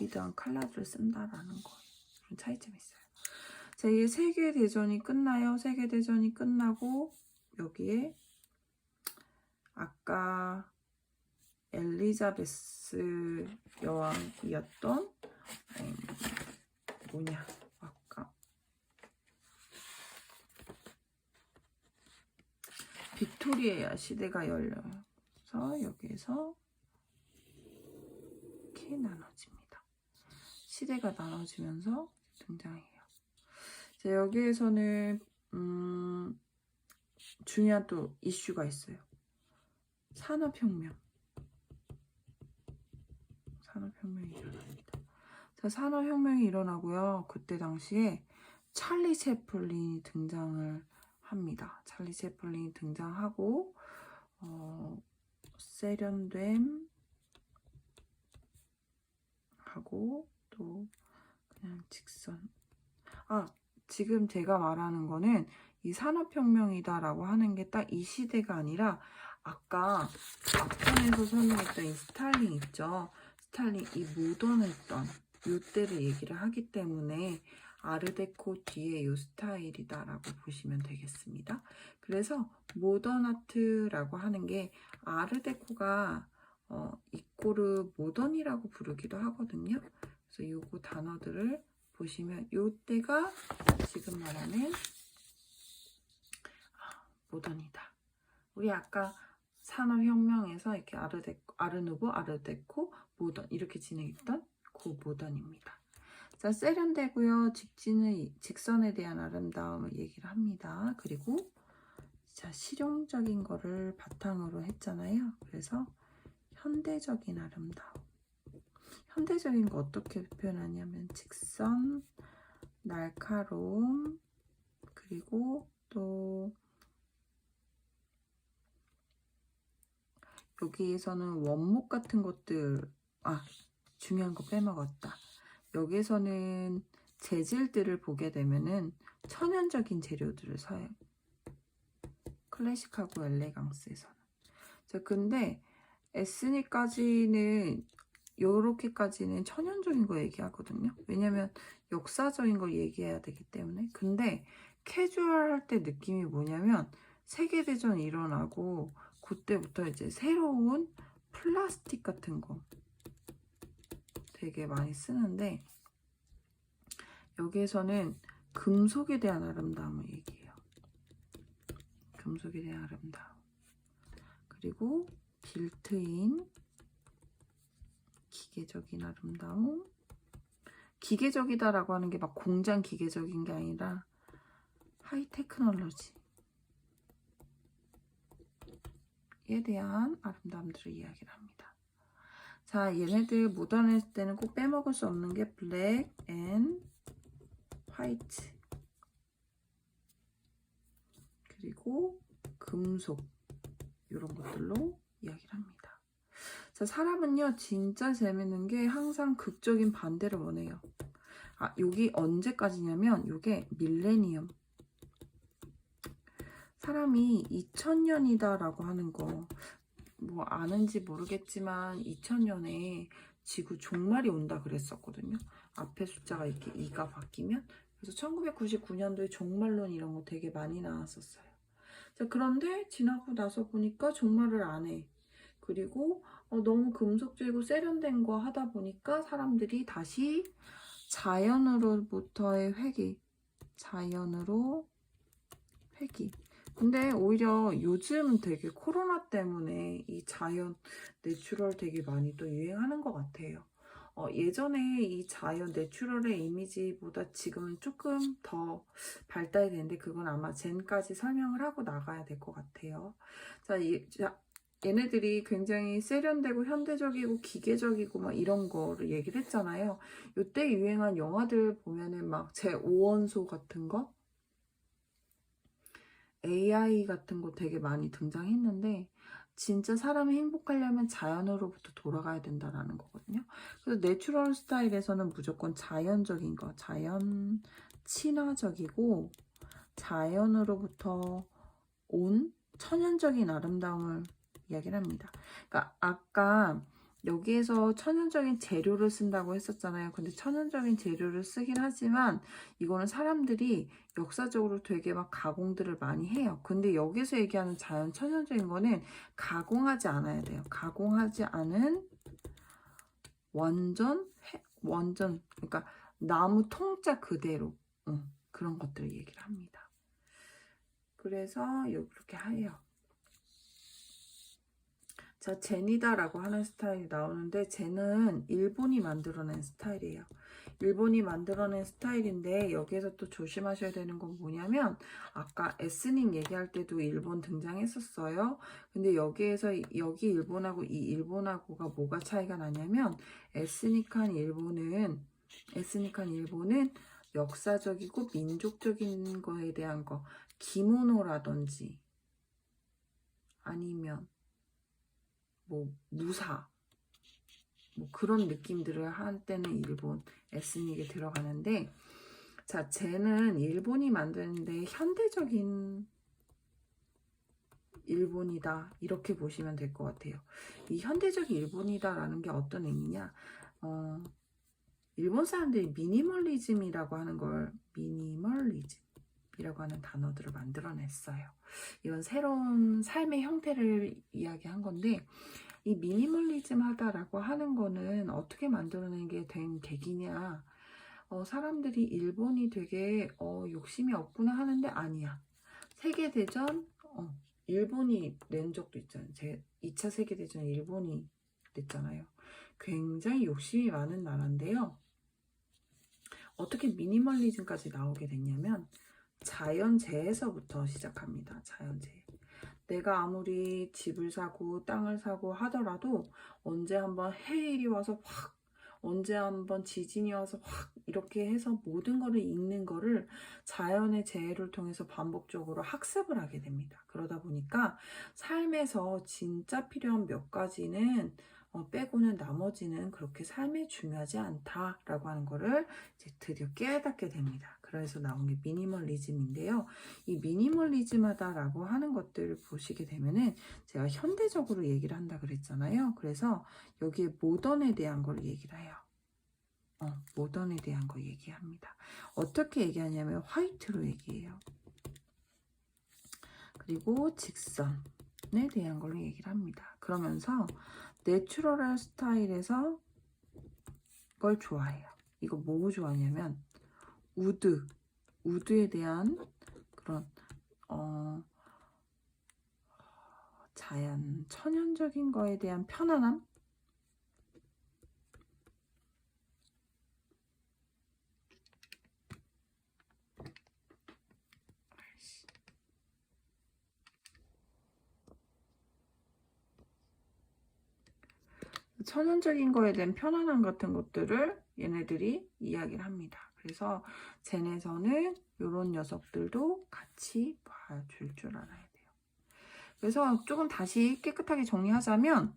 이러한 컬러들을 쓴다라는 거. 그런 차이점이 있어요. 자, 이게 세계대전이 끝나요. 세계대전이 끝나고 여기에 아까 엘리자베스 여왕이었던 뭐냐 아까 빅토리아 시대가 열려서 여기에서 이렇게 나눠집니다. 시대가 나눠지면서 등장해요. 자, 여기에서는 중요한 또 이슈가 있어요. 산업혁명이 일어납니다. 자, 산업혁명이 일어나고요. 그때 당시에 찰리 채플린이 등장을 합니다. 찰리 채플린이 등장하고 세련됨 하고 또 그냥 직선. 지금 제가 말하는 거는 이 산업혁명이다라고 하는 게 딱 이 시대가 아니라 아까 앞편에서 설명했던 이 스타일링 있죠. 스타일링 이 모던했던 이때를 얘기를 하기 때문에 아르데코 뒤에 이 스타일이다라고 보시면 되겠습니다. 그래서 모던 아트라고 하는 게 아르데코가 이꼬르 모던이라고 부르기도 하거든요. 그래서 요거 단어들을 보시면 요때가 지금 말하는 모던이다. 우리 아까 산업혁명에서 이렇게 아르누보, 아르데코, 모던 이렇게 진행했던 그 모던입니다. 자, 세련되고요. 직선에 대한 아름다움을 얘기를 합니다. 그리고 자, 실용적인 거를 바탕으로 했잖아요. 그래서 현대적인 아름다움. 현대적인 거 어떻게 표현하냐면 직선, 날카로움, 그리고 또 여기에서는 원목 같은 것들, 중요한 거 빼먹었다. 여기에서는 재질들을 보게 되면은 천연적인 재료들을 써요. 클래식하고 엘레강스에서는. 자, 근데 에스닉까지는 요렇게까지는 천연적인 거 얘기하거든요. 왜냐면 역사적인 걸 얘기해야 되기 때문에. 근데 캐주얼 할 때 느낌이 뭐냐면 세계대전 일어나고 그때부터 이제 새로운 플라스틱 같은 거 되게 많이 쓰는데 여기에서는 금속에 대한 아름다움을 얘기해요. 금속에 대한 아름다움. 그리고 빌트인 기계적인 아름다움. 기계적이다라고 하는 게 막 공장 기계적인 게 아니라 하이테크놀로지에 대한 아름다움들을 이야기를 합니다. 자, 얘네들 모던했을 때는 꼭 빼먹을 수 없는 게 블랙 앤 화이트 그리고 금속 이런 것들로 이야기를 합니다. 자, 사람은요 진짜 재밌는 게 항상 극적인 반대를 원해요. 여기 언제까지냐면 요게 밀레니엄. 사람이 2000년이다 라고 하는 거 뭐 아는지 모르겠지만 2000년에 지구 종말이 온다 그랬었거든요. 앞에 숫자가 이렇게 2가 바뀌면. 그래서 1999년도에 종말론 이런 거 되게 많이 나왔었어요. 자, 그런데 지나고 나서 보니까 종말을 안 해. 그리고 너무 금속적이고 세련된 거 하다 보니까 사람들이 다시 자연으로부터의 회귀. 자연으로 회귀. 근데 오히려 요즘 되게 코로나 때문에 이 자연, 내추럴 되게 많이 또 유행하는 것 같아요. 예전에 이 자연, 내추럴의 이미지보다 지금은 조금 더 발달이 되는데 그건 아마 젠까지 설명을 하고 나가야 될 것 같아요. 자, 얘네들이 굉장히 세련되고 현대적이고 기계적이고 막 이런 거를 얘기를 했잖아요. 이때 유행한 영화들 보면은 막 제5원소 같은 거? AI 같은 거 되게 많이 등장했는데 진짜 사람이 행복하려면 자연으로부터 돌아가야 된다라는 거거든요. 그래서 내추럴 스타일에서는 무조건 자연적인 거, 자연 친화적이고 자연으로부터 온 천연적인 아름다움을 이야기를 합니다. 그러니까 아까 여기에서 천연적인 재료를 쓴다고 했었잖아요. 근데 천연적인 재료를 쓰긴 하지만 이거는 사람들이 역사적으로 되게 막 가공들을 많이 해요. 근데 여기서 얘기하는 자연 천연적인 거는 가공하지 않아야 돼요. 가공하지 않은 완전 그러니까 나무 통짜 그대로 그런 것들을 얘기를 합니다. 그래서 이렇게 해요. 자, 젠이다라고 하는 스타일이 나오는데 젠은 일본이 만들어낸 스타일이에요. 일본이 만들어낸 스타일인데 여기에서 또 조심하셔야 되는 건 뭐냐면 아까 에스닉 얘기할 때도 일본 등장했었어요. 근데 여기에서 여기 일본하고 이 일본하고가 뭐가 차이가 나냐면 에스닉한 일본은 역사적이고 민족적인 거에 대한 거 기모노라든지 아니면 뭐 무사 뭐 그런 느낌들을 할 때는 일본 에스닉에 들어가는데 자 쟤는 일본이 만드는데 현대적인 일본이다 이렇게 보시면 될 것 같아요. 이 현대적인 일본이다 라는 게 어떤 의미냐 일본 사람들이 미니멀리즘이라고 하는 걸 미니멀리즘이라고 하는 단어들을 만들어냈어요. 이건 새로운 삶의 형태를 이야기한 건데 이 미니멀리즘 하다라고 하는 거는 어떻게 만들어낸 게 된 계기냐 사람들이 일본이 되게 욕심이 없구나 하는데 아니야. 세계대전 일본이 낸 적도 있잖아요. 2차 세계대전 일본이 냈잖아요. 굉장히 욕심이 많은 나라인데요. 어떻게 미니멀리즘까지 나오게 됐냐면 자연재해서부터 시작합니다. 자연재해. 내가 아무리 집을 사고 땅을 사고 하더라도 언제 한번 해일이 와서 확 언제 한번 지진이 와서 확 이렇게 해서 모든 거를 읽는 거를 자연의 재해를 통해서 반복적으로 학습을 하게 됩니다. 그러다 보니까 삶에서 진짜 필요한 몇 가지는 빼고는 나머지는 그렇게 삶에 중요하지 않다라고 하는 거를 이제 드디어 깨닫게 됩니다. 그래서 나온 게 미니멀리즘인데요. 이 미니멀리즘하다라고 하는 것들을 보시게 되면은 제가 현대적으로 얘기를 한다 그랬잖아요. 그래서 여기에 모던에 대한 걸 얘기를 해요. 모던에 대한 거 얘기합니다. 어떻게 얘기하냐면 화이트로 얘기해요. 그리고 직선에 대한 걸로 얘기를 합니다. 그러면서 내추럴한 스타일에서 걸 좋아해요. 이거 뭐 좋아하냐면 우드에 대한 그런 자연 천연적인 거에 대한 편안함 천연적인 거에 대한 편안함 같은 것들을 얘네들이 이야기를 합니다. 그래서 젠에서는 이런 녀석들도 같이 봐줄 줄 알아야 돼요. 그래서 조금 다시 깨끗하게 정리하자면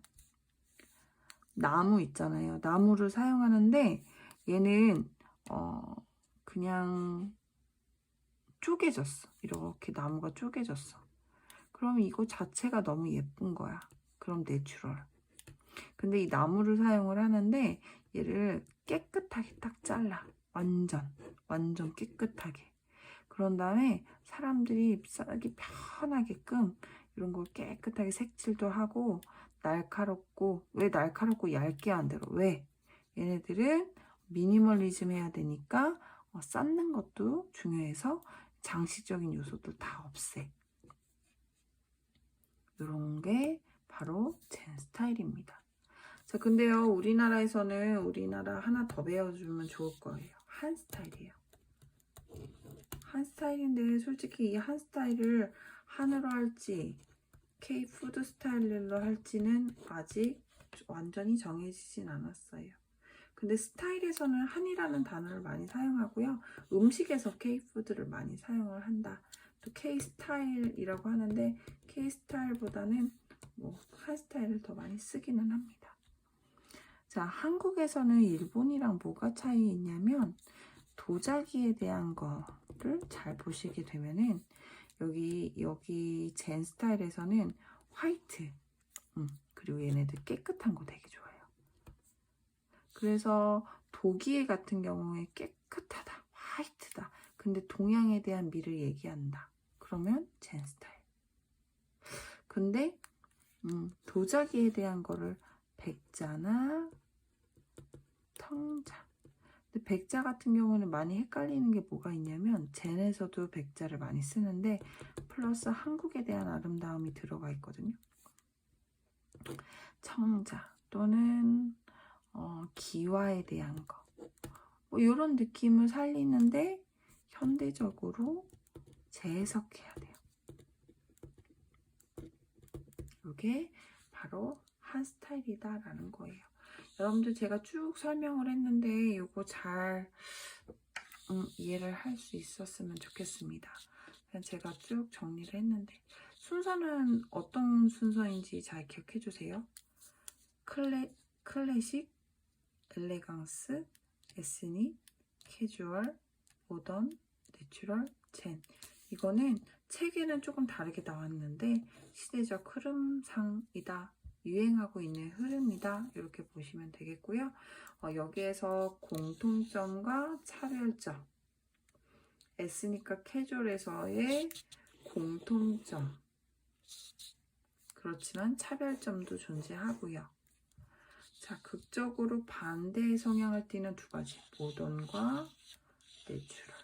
나무 있잖아요. 나무를 사용하는데 얘는 그냥 쪼개졌어. 이렇게 나무가 쪼개졌어. 그럼 이거 자체가 너무 예쁜 거야. 그럼 내추럴. 근데 이 나무를 사용을 하는데 얘를 깨끗하게 딱 잘라. 완전 깨끗하게. 그런 다음에 사람들이 싸기 편하게끔 이런 걸 깨끗하게 색칠도 하고 날카롭고 왜 날카롭고 얇게 만들어? 왜? 얘네들은 미니멀리즘 해야 되니까 쌓는 것도 중요해서 장식적인 요소들 다 없애. 이런 게 바로 젠 스타일입니다. 자, 근데요, 우리나라에서는 우리나라 하나 더 배워주면 좋을 거예요. 한 스타일이에요. 한 스타일인데 솔직히 이 한 스타일을 한으로 할지 K 푸드 스타일로 할지는 아직 완전히 정해지진 않았어요. 근데 스타일에서는 한이라는 단어를 많이 사용하고요. 음식에서 K 푸드를 많이 사용을 한다. 또 K 스타일이라고 하는데 K 스타일보다는 뭐 한 스타일을 더 많이 쓰기는 합니다. 자, 한국에서는 일본이랑 뭐가 차이 있냐면 도자기에 대한 거를 잘 보시게 되면은 여기 젠 스타일에서는 화이트 그리고 얘네들 깨끗한 거 되게 좋아해요. 그래서 독일 같은 경우에 깨끗하다, 화이트다. 근데 동양에 대한 미를 얘기한다. 그러면 젠 스타일. 근데 도자기에 대한 거를 백자나 텅자. 근데 백자 같은 경우는 많이 헷갈리는 게 뭐가 있냐면 젠에서도 백자를 많이 쓰는데 플러스 한국에 대한 아름다움이 들어가 있거든요. 청자 또는 기와에 대한 거. 뭐 이런 느낌을 살리는데 현대적으로 재해석해야 돼요. 이게 바로 한 스타일이다라는 거예요. 여러분들 제가 쭉 설명을 했는데 이거 잘 이해를 할 수 있었으면 좋겠습니다. 제가 쭉 정리를 했는데 순서는 어떤 순서인지 잘 기억해 주세요. 클래식, 엘레강스, 에스닉, 캐주얼, 모던, 내추럴, 젠. 이거는 책에는 조금 다르게 나왔는데 시대적 흐름상이다. 유행하고 있는 흐름이다. 이렇게 보시면 되겠고요. 여기에서 공통점과 차별점, 에스닉과 캐주얼에서의 공통점, 그렇지만 차별점도 존재하고요. 자, 극적으로 반대의 성향을 띠는 두 가지, 모던과 내추럴.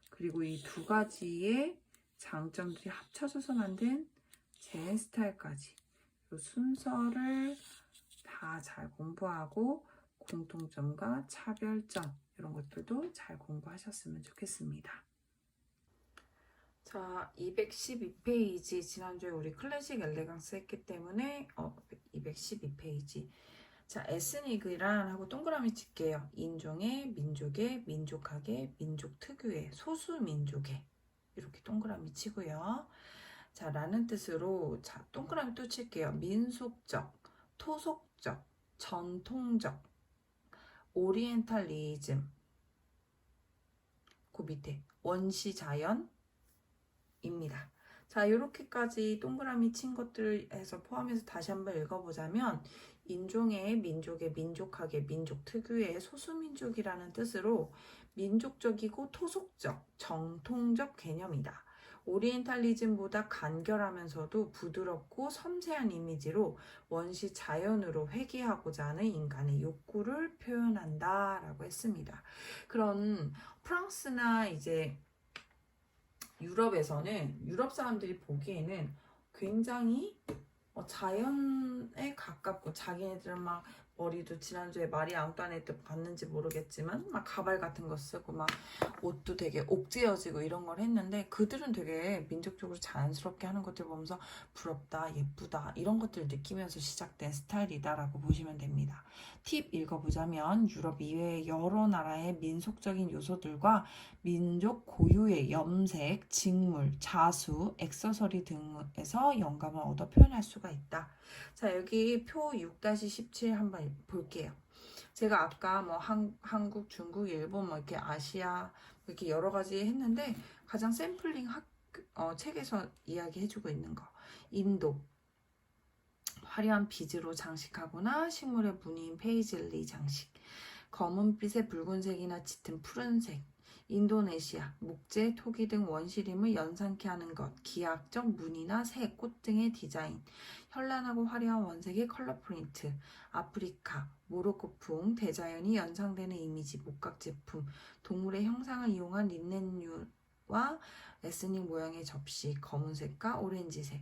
그리고 이 두 가지의 장점들이 합쳐져서 만든 젠 스타일까지 이 순서를 다 잘 공부하고 공통점과 차별점 이런 것들도 잘 공부하셨으면 좋겠습니다. 자, 212페이지 지난주에 우리 클래식 엘레강스 했기 때문에 212페이지 자, 에스닉이란 하고 동그라미 칠게요. 인종의, 민족의, 민족학의, 민족 특유의, 소수민족의 이렇게 동그라미 치고요. 자, 라는 뜻으로 자, 동그라미 또 칠게요. 민속적, 토속적, 전통적, 오리엔탈리즘 그 밑에 원시자연입니다. 자, 이렇게까지 동그라미 친 것들 해서 포함해서 다시 한번 읽어보자면 인종의, 민족의, 민족학의, 민족 특유의 소수민족이라는 뜻으로 민족적이고 토속적, 정통적 개념이다. 오리엔탈리즘보다 간결하면서도 부드럽고 섬세한 이미지로 원시 자연으로 회귀하고자 하는 인간의 욕구를 표현한다 라고 했습니다. 그런 프랑스나 이제 유럽에서는 유럽 사람들이 보기에는 굉장히 자연에 가깝고 자기네들은 막 머리도 지난주에 마리 앙뚜아네트 봤는지 모르겠지만 막 가발 같은 거 쓰고 막 옷도 되게 옥죄어지고 이런 걸 했는데 그들은 되게 민족적으로 자연스럽게 하는 것들 보면서 부럽다, 예쁘다 이런 것들을 느끼면서 시작된 스타일이다라고 보시면 됩니다. 팁 읽어보자면 유럽 이외의 여러 나라의 민속적인 요소들과 민족 고유의 염색, 직물, 자수, 액세서리 등에서 영감을 얻어 표현할 수가 있다. 자, 여기 표 6-17 한번 볼게요. 제가 아까 뭐 한국, 중국, 일본, 뭐 이렇게 아시아 이렇게 여러 가지 했는데 가장 샘플링 책에서 이야기해주고 있는 거. 인도. 화려한 비즈로 장식하거나 식물의 무늬인 페이즐리 장식. 검은빛의 붉은색이나 짙은 푸른색. 인도네시아, 목재, 토기 등 원시림을 연상케 하는 것, 기하학적 무늬나 새, 꽃 등의 디자인, 현란하고 화려한 원색의 컬러 프린트, 아프리카, 모로코풍, 대자연이 연상되는 이미지, 목각 제품, 동물의 형상을 이용한 린넨류와 에스닉 모양의 접시, 검은색과 오렌지색,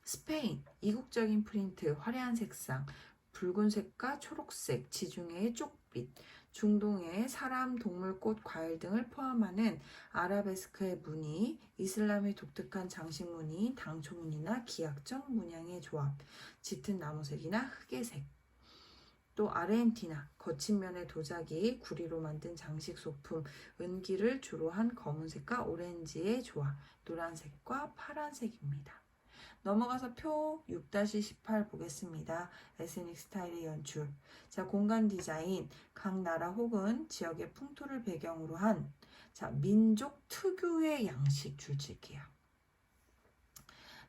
스페인, 이국적인 프린트, 화려한 색상, 붉은색과 초록색, 지중해의 쪽빛, 중동의 사람, 동물, 꽃, 과일 등을 포함하는 아라베스크의 무늬, 이슬람의 독특한 장식 무늬, 당초 무늬나 기하학적 문양의 조합, 짙은 나무색이나 흑의 색. 또 아르헨티나, 거친 면의 도자기, 구리로 만든 장식 소품, 은기를 주로 한 검은색과 오렌지의 조합, 노란색과 파란색입니다. 넘어가서 표 6-18 보겠습니다. 에스닉 스타일의 연출. 자, 공간 디자인. 각 나라 혹은 지역의 풍토를 배경으로 한 민족 특유의 양식 줄칠게요.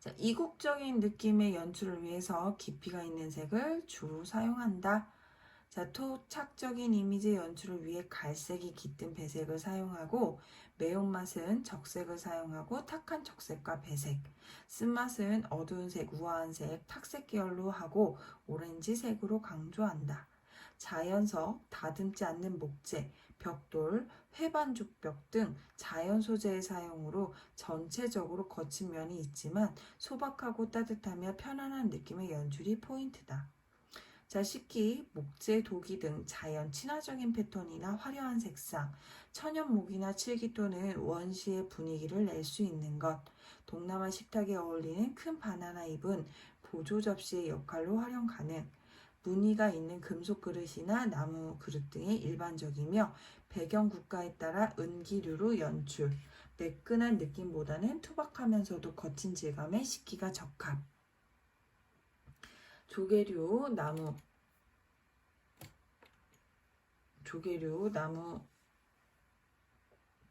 자, 이국적인 느낌의 연출을 위해서 깊이가 있는 색을 주로 사용한다. 자, 토착적인 이미지 연출을 위해 갈색이 깃든 배색을 사용하고 매운맛은 적색을 사용하고 탁한 적색과 배색, 쓴맛은 어두운 색, 우아한 색, 탁색 계열로 하고 오렌지색으로 강조한다. 자연석, 다듬지 않는 목재, 벽돌, 회반죽벽 등 자연 소재의 사용으로 전체적으로 거친 면이 있지만 소박하고 따뜻하며 편안한 느낌의 연출이 포인트다. 자, 식기, 목재, 도기 등 자연 친화적인 패턴이나 화려한 색상, 천연 목이나 칠기 또는 원시의 분위기를 낼 수 있는 것, 동남아 식탁에 어울리는 큰 바나나 잎은 보조 접시의 역할로 활용 가능, 무늬가 있는 금속 그릇이나 나무 그릇 등이 일반적이며 배경 국가에 따라 은기류로 연출, 매끈한 느낌보다는 투박하면서도 거친 질감의 식기가 적합. 조개류, 나무,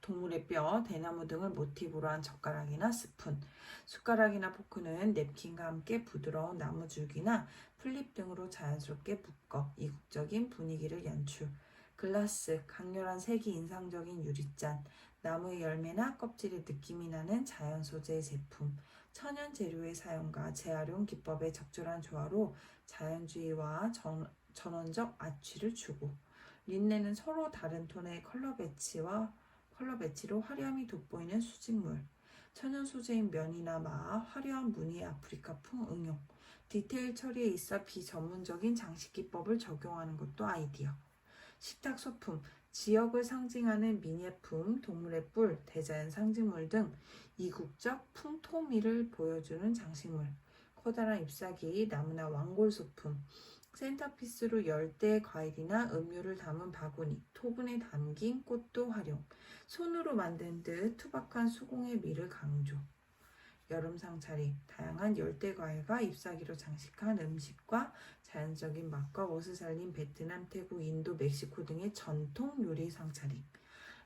동물의 뼈, 대나무 등을 모티브로 한 젓가락이나 스푼, 숟가락이나 포크는 냅킨과 함께 부드러운 나무줄기나 플립 등으로 자연스럽게 묶어 이국적인 분위기를 연출. 글라스, 강렬한 색이 인상적인 유리잔, 나무의 열매나 껍질의 느낌이 나는 자연 소재의 제품, 천연 재료의 사용과 재활용 기법의 적절한 조화로 자연주의와 전원적 아취를 주고, 린넨은 서로 다른 톤의 컬러 배치로 화려함이 돋보이는 수직물, 천연 소재인 면이나 마, 화려한 무늬의 아프리카풍 응용, 디테일 처리에 있어 비전문적인 장식 기법을 적용하는 것도 아이디어. 식탁 소품, 지역을 상징하는 미nie품, 동물의 뿔, 대자연 상징물 등 이국적 풍토미를 보여주는 장식물, 커다란 잎사귀, 나무나 왕골 소품, 센터피스로 열대 과일이나 음료를 담은 바구니, 토분에 담긴 꽃도 활용, 손으로 만든 듯 투박한 수공의 미를 강조. 여름 상차림, 다양한 열대 과일과 잎사귀로 장식한 음식과 자연적인 맛과 멋을 살린 베트남, 태국, 인도, 멕시코 등의 전통 요리 상차림,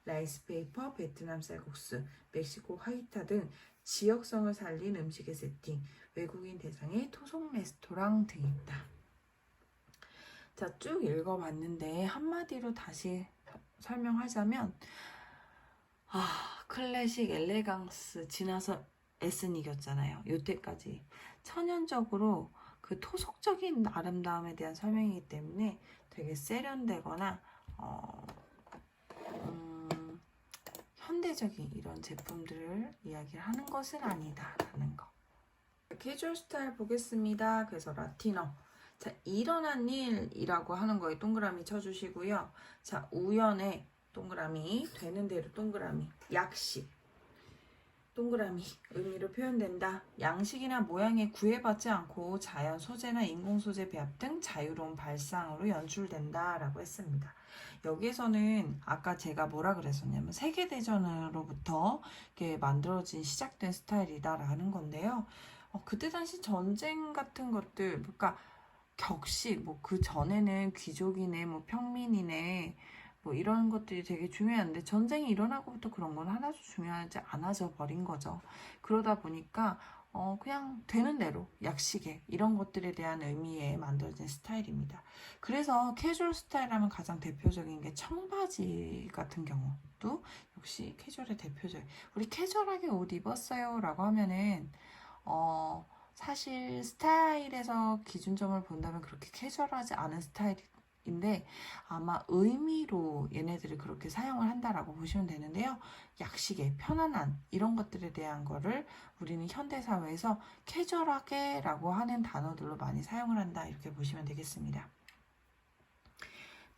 라이스 페이퍼, 베트남 쌀국수, 멕시코 화이타 등 지역성을 살린 음식의 세팅, 외국인 대상의 토속 레스토랑 등이다. 자, 쭉 읽어봤는데 한마디로 다시 설명하자면 클래식, 엘레강스 지나서 에스닉이었잖아요. 요때까지 천연적으로 그 토속적인 아름다움에 대한 설명이기 때문에 되게 세련되거나 현대적인 이런 제품들을 이야기를 하는 것은 아니다라는 거. 캐주얼 스타일 보겠습니다. 그래서 라틴어. 자, 일어난 일이라고 하는 거에 동그라미 쳐주시고요. 자, 우연의 동그라미, 되는 대로 동그라미, 약식, 동그라미, 의미로 표현된다. 양식이나 모양에 구애받지 않고 자연 소재나 인공 소재 배합 등 자유로운 발상으로 연출된다 라고 했습니다. 여기에서는 아까 제가 뭐라 그랬었냐면 세계대전으로부터 이렇게 만들어진 시작된 스타일이다 라는 건데요. 그때 당시 전쟁 같은 것들, 그러니까 격식, 뭐 그 전에는 귀족이네, 뭐 평민이네, 뭐 이런 것들이 되게 중요한데 전쟁이 일어나고부터 그런 건 하나도 중요하지 않아져 버린 거죠. 그러다 보니까 그냥 되는 대로 약식에 이런 것들에 대한 의미에 만들어진 스타일입니다. 그래서 캐주얼 스타일 하면 가장 대표적인 게 청바지 같은 경우도 역시 캐주얼의 대표적. 우리 캐주얼하게 옷 입었어요 라고 하면은 사실 스타일에서 기준점을 본다면 그렇게 캐주얼하지 않은 스타일인데 아마 의미로 얘네들을 그렇게 사용을 한다라고 보시면 되는데요. 약식의 편안한 이런 것들에 대한 거를 우리는 현대사회에서 캐주얼하게 라고 하는 단어들로 많이 사용을 한다 이렇게 보시면 되겠습니다.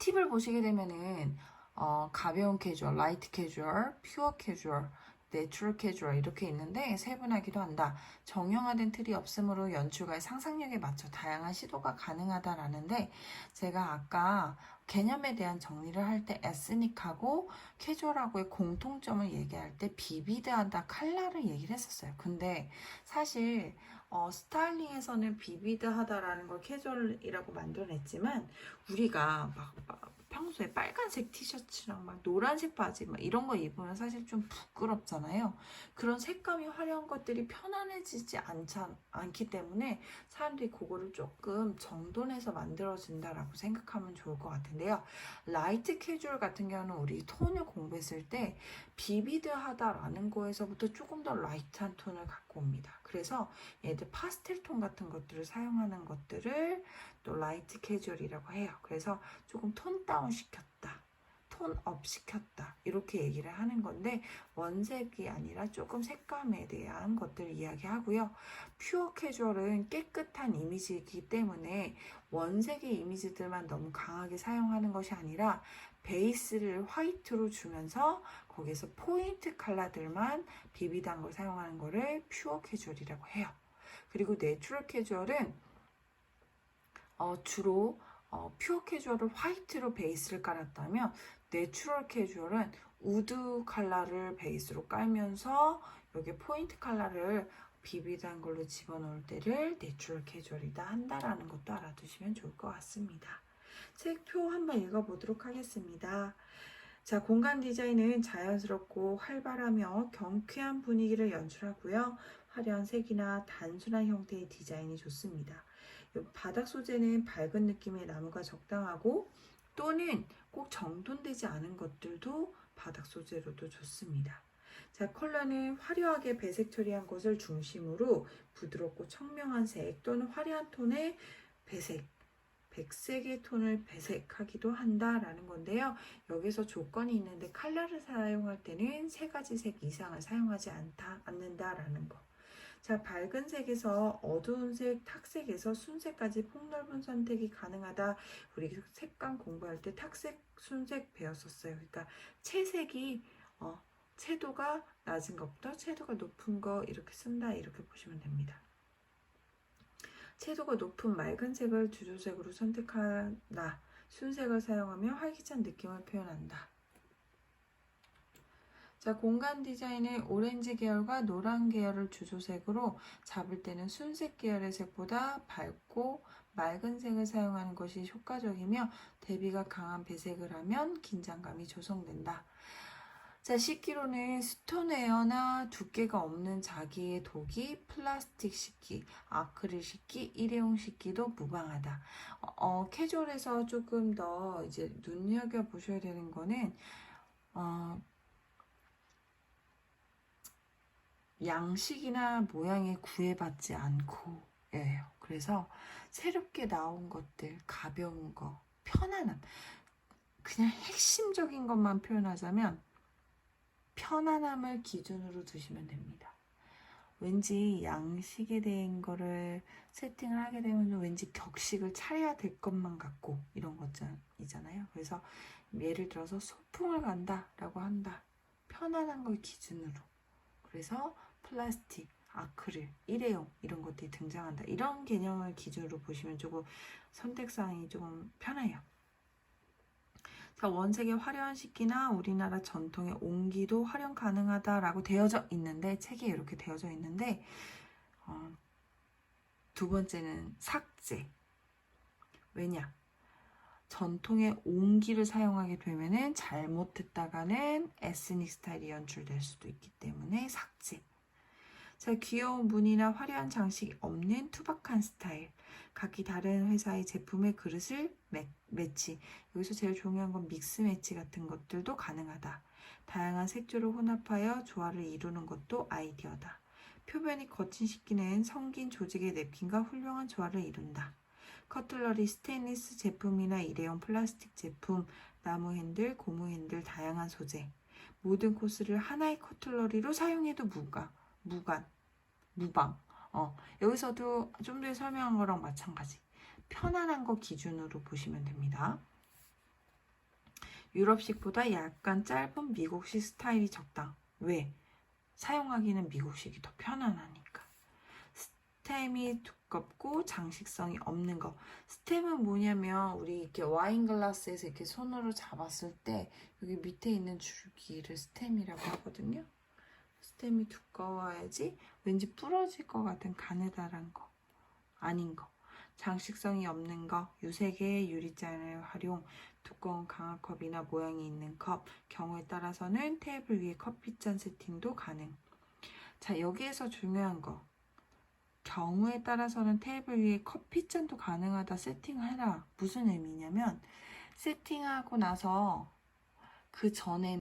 팁을 보시게 되면은 가벼운 캐주얼, 라이트 캐주얼, 퓨어 캐주얼, 내추럴 캐주얼 이렇게 있는데 세분하기도 한다. 정형화된 틀이 없으므로 연출가의 상상력에 맞춰 다양한 시도가 가능하다라는데 제가 아까 개념에 대한 정리를 할 때 에스닉하고 캐주얼하고의 공통점을 얘기할 때 비비드하다, 칼라를 얘기를 했었어요. 근데 사실 스타일링에서는 비비드하다라는 걸 캐주얼이라고 만들어냈지만 우리가 막 평소에 빨간색 티셔츠랑 막 노란색 바지 막 이런 거 입으면 사실 좀 부끄럽잖아요. 그런 색감이 화려한 것들이 편안해지지 않기 때문에 사람들이 그거를 조금 정돈해서 만들어진다라고 생각하면 좋을 것 같은데요. 라이트 캐주얼 같은 경우는 우리 톤을 공부했을 때 비비드하다라는 거에서부터 조금 더 라이트한 톤을 갖고 옵니다. 그래서 얘들 파스텔 톤 같은 것들을 사용하는 것들을 또 라이트 캐주얼이라고 해요. 그래서 조금 톤 다운 시켰다, 톤 업 시켰다 이렇게 얘기를 하는 건데 원색이 아니라 조금 색감에 대한 것들을 이야기하고요. 퓨어 캐주얼은 깨끗한 이미지이기 때문에 원색의 이미지들만 너무 강하게 사용하는 것이 아니라 베이스를 화이트로 주면서 거기서 포인트 컬러들만 비비드한 걸 사용하는 거를 퓨어 캐주얼이라고 해요. 그리고 내추럴 캐주얼은 주로 퓨어 캐주얼을 화이트로 베이스를 깔았다면 내추럴 캐주얼은 우드 컬러를 베이스로 깔면서 여기 포인트 컬러를 비비드한 걸로 집어넣을 때를 내추럴 캐주얼이다 한다라는 것도 알아두시면 좋을 것 같습니다. 책표 한번 읽어보도록 하겠습니다. 자, 공간 디자인은 자연스럽고 활발하며 경쾌한 분위기를 연출하고요. 화려한 색이나 단순한 형태의 디자인이 좋습니다. 바닥 소재는 밝은 느낌의 나무가 적당하고 또는 꼭 정돈되지 않은 것들도 바닥 소재로도 좋습니다. 자, 컬러는 화려하게 배색 처리한 것을 중심으로 부드럽고 청명한 색 또는 화려한 톤의 배색, 백색의 톤을 배색하기도 한다라는 건데요. 여기서 조건이 있는데 컬러를 사용할 때는 3가지 색 이상을 사용하지 않는다라는 거. 자, 밝은 색에서 어두운 색, 탁색에서 순색까지 폭넓은 선택이 가능하다. 우리 색감 공부할 때 탁색, 순색 배웠었어요. 그러니까 채색이 채도가 낮은 것부터 채도가 높은 거 이렇게 쓴다. 이렇게 보시면 됩니다. 채도가 높은 맑은 색을 주조색으로 선택한다. 순색을 사용하며 활기찬 느낌을 표현한다. 자, 공간 디자인은 오렌지 계열과 노란 계열을 주조색으로 잡을 때는 순색 계열의 색보다 밝고 맑은 색을 사용하는 것이 효과적이며 대비가 강한 배색을 하면 긴장감이 조성된다. 자, 식기로는 스톤웨어나 두께가 없는 자기의 도기, 플라스틱 식기, 아크릴 식기, 일회용 식기도 무방하다. 캐주얼에서 조금 더 이제 눈여겨보셔야 되는 거는 양식이나 모양에 구애받지 않고 예요. 그래서 새롭게 나온 것들, 가벼운 거, 편안함, 그냥 핵심적인 것만 표현하자면 편안함을 기준으로 두시면 됩니다. 왠지 양식에 대한 거를 세팅을 하게 되면 왠지 격식을 차려야 될 것만 같고 이런 것이잖아요. 그래서 예를 들어서 소풍을 간다라고 한다. 편안한 걸 기준으로. 그래서 플라스틱, 아크릴, 일회용 이런 것들이 등장한다. 이런 개념을 기준으로 보시면 조금 선택사항이 조금 편해요. 자, 원색의 화려한 식기나 우리나라 전통의 옹기도 활용 가능하다라고 되어져 있는데 책에 이렇게 되어져 있는데 두 번째는 삭제. 왜냐? 전통의 옹기를 사용하게 되면은 잘못했다가는 에스닉 스타일이 연출될 수도 있기 때문에 삭제. 자, 귀여운 무늬나 화려한 장식이 없는 투박한 스타일. 각기 다른 회사의 제품의 그릇을 매치. 여기서 제일 중요한 건 믹스 매치 같은 것들도 가능하다. 다양한 색조를 혼합하여 조화를 이루는 것도 아이디어다. 표면이 거친 식기는 성긴 조직의 냅킨과 훌륭한 조화를 이룬다. 커틀러리, 스테인리스 제품이나 일회용 플라스틱 제품, 나무 핸들, 고무 핸들, 다양한 소재. 모든 코스를 하나의 커틀러리로 사용해도 무방. 여기서도 좀 전에 설명한 거랑 마찬가지. 편안한 거 기준으로 보시면 됩니다. 유럽식보다 약간 짧은 미국식 스타일이 적당. 왜? 사용하기는 미국식이 더 편안하니까. 스템이 두껍고 장식성이 없는 거. 스템은 뭐냐면 우리 이렇게 와인 글라스에서 이렇게 손으로 잡았을 때 여기 밑에 있는 줄기를 스템이라고 하거든요. 스템이 두꺼워야지 왠지 부러질 것 같은 가느다란 거 아닌 거. 장식성이 없는 거, 유색의 유리잔을 활용, 두꺼운 강화컵이나 모양이 있는 컵, 경우에 따라서는 테이블 위에 커피잔 세팅도 가능. 자, 여기에서 중요한 거. 경우에 따라서는 테이블 위에 커피잔도 가능하다, 세팅해라. 무슨 의미냐면 세팅하고 나서 그 전에